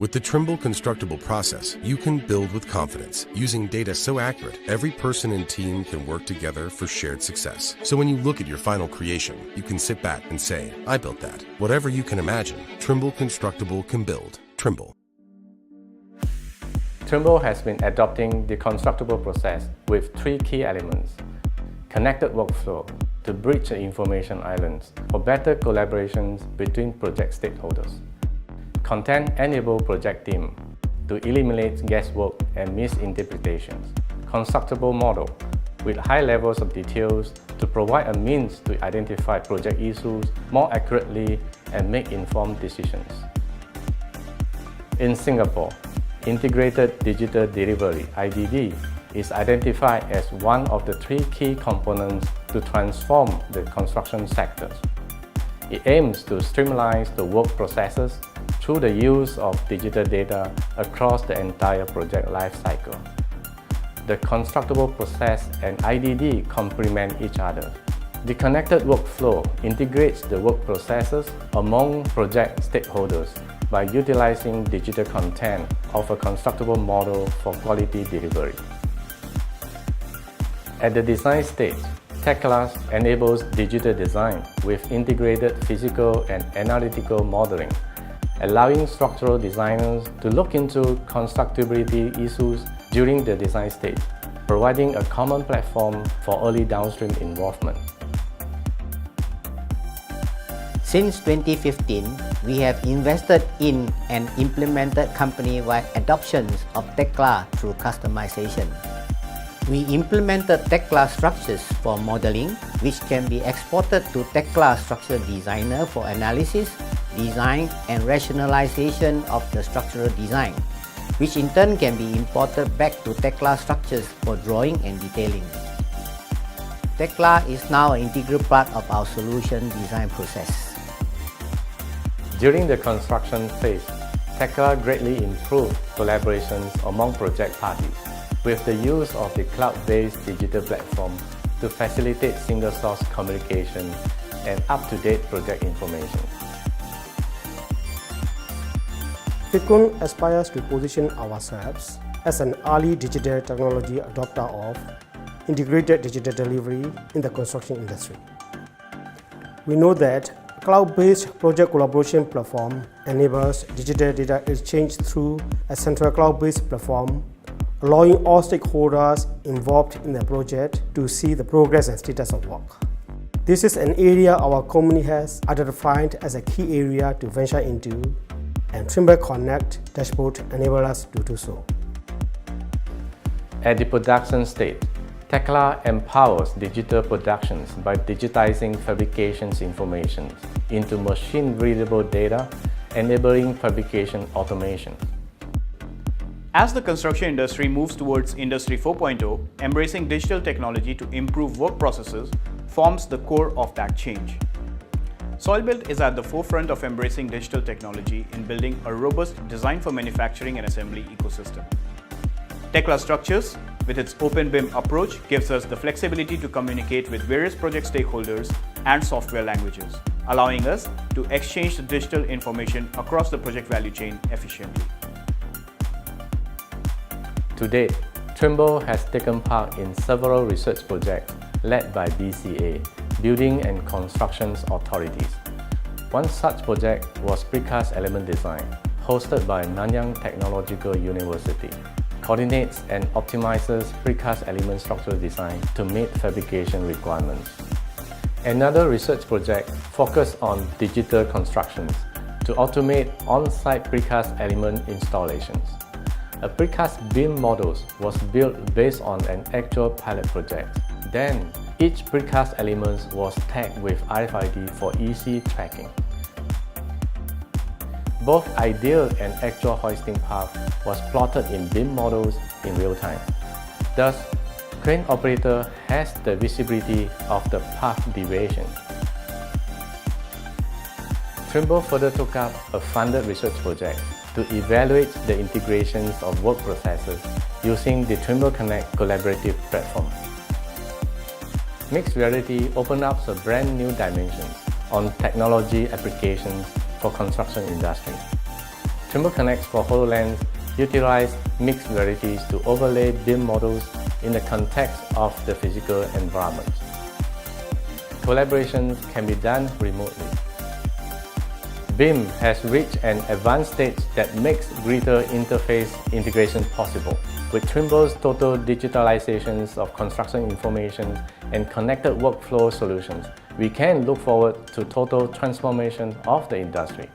With the Trimble constructible process, you can build with confidence, using data so accurate, every person and team can work together for shared success. So when you look at your final creation, you can sit back and say, I built that. Whatever you can imagine, Trimble Constructible can build. Trimble. Trimble has been adopting the constructible process with three key elements. Connected workflow to bridge the information islands for better collaborations between project stakeholders. Content-enabled project team to eliminate guesswork and misinterpretations. Constructible model with high levels of details to provide a means to identify project issues more accurately and make informed decisions. In Singapore, Integrated Digital Delivery (IDD) is identified as one of the three key components to transform the construction sector. It aims to streamline the work processes through the use of digital data across the entire project lifecycle. The constructible process and IDD complement each other. The connected workflow integrates the work processes among project stakeholders by utilizing digital content of a constructible model for quality delivery. At the design stage, Tekla enables digital design with integrated physical and analytical modeling, allowing structural designers to look into constructibility issues during the design stage, providing a common platform for early downstream involvement. Since 2015, we have invested in and implemented company-wide adoptions of Tekla through customization. We implemented Tekla structures for modeling, which can be exported to Tekla Structure Designer for analysis, design, and rationalization of the structural design, which in turn can be imported back to Tekla structures for drawing and detailing. Tekla is now an integral part of our solution design process. During the construction phase, Tekla greatly improved collaborations among project parties with the use of the cloud-based digital platform to facilitate single-source communication and up-to-date project information. Tekla aspires to position ourselves as an early digital technology adopter of integrated digital delivery in the construction industry. We know that a cloud-based project collaboration platform enables digital data exchange through a central cloud-based platform, allowing all stakeholders involved in the project to see the progress and status of work. This is an area our company has identified as a key area to venture into, and Trimble Connect dashboard enables us to do so. At the production stage, Tekla empowers digital productions by digitizing fabrication's information into machine-readable data, enabling fabrication automation. As the construction industry moves towards Industry 4.0, embracing digital technology to improve work processes forms the core of that change. SoilBuilt is at the forefront of embracing digital technology in building a robust design for manufacturing and assembly ecosystem. Tekla Structures, with its open BIM approach, gives us the flexibility to communicate with various project stakeholders and software languages, allowing us to exchange the digital information across the project value chain efficiently. To date, Trimble has taken part in several research projects led by BCA, Building and Construction Authorities. One such project was Precast Element Design, hosted by Nanyang Technological University. Coordinates and optimizes precast element structural design to meet fabrication requirements. Another research project focused on digital constructions to automate on-site precast element installations. A precast beam model was built based on an actual pilot project. Then, each precast element was tagged with RFID for easy tracking. Both ideal and actual hoisting path was plotted in beam models in real time. Thus, crane operator has the visibility of the path deviation. Trimble further took up a funded research project to evaluate the integrations of work processes using the Trimble Connect collaborative platform. Mixed reality opened up a brand new dimension on technology applications for construction industry. Trimble Connects for HoloLens utilize mixed varieties to overlay BIM models in the context of the physical environment. Collaborations can be done remotely. BIM has reached an advanced stage that makes greater interface integration possible. With Trimble's total digitalizations of construction information and connected workflow solutions, we can look forward to total transformation of the industry.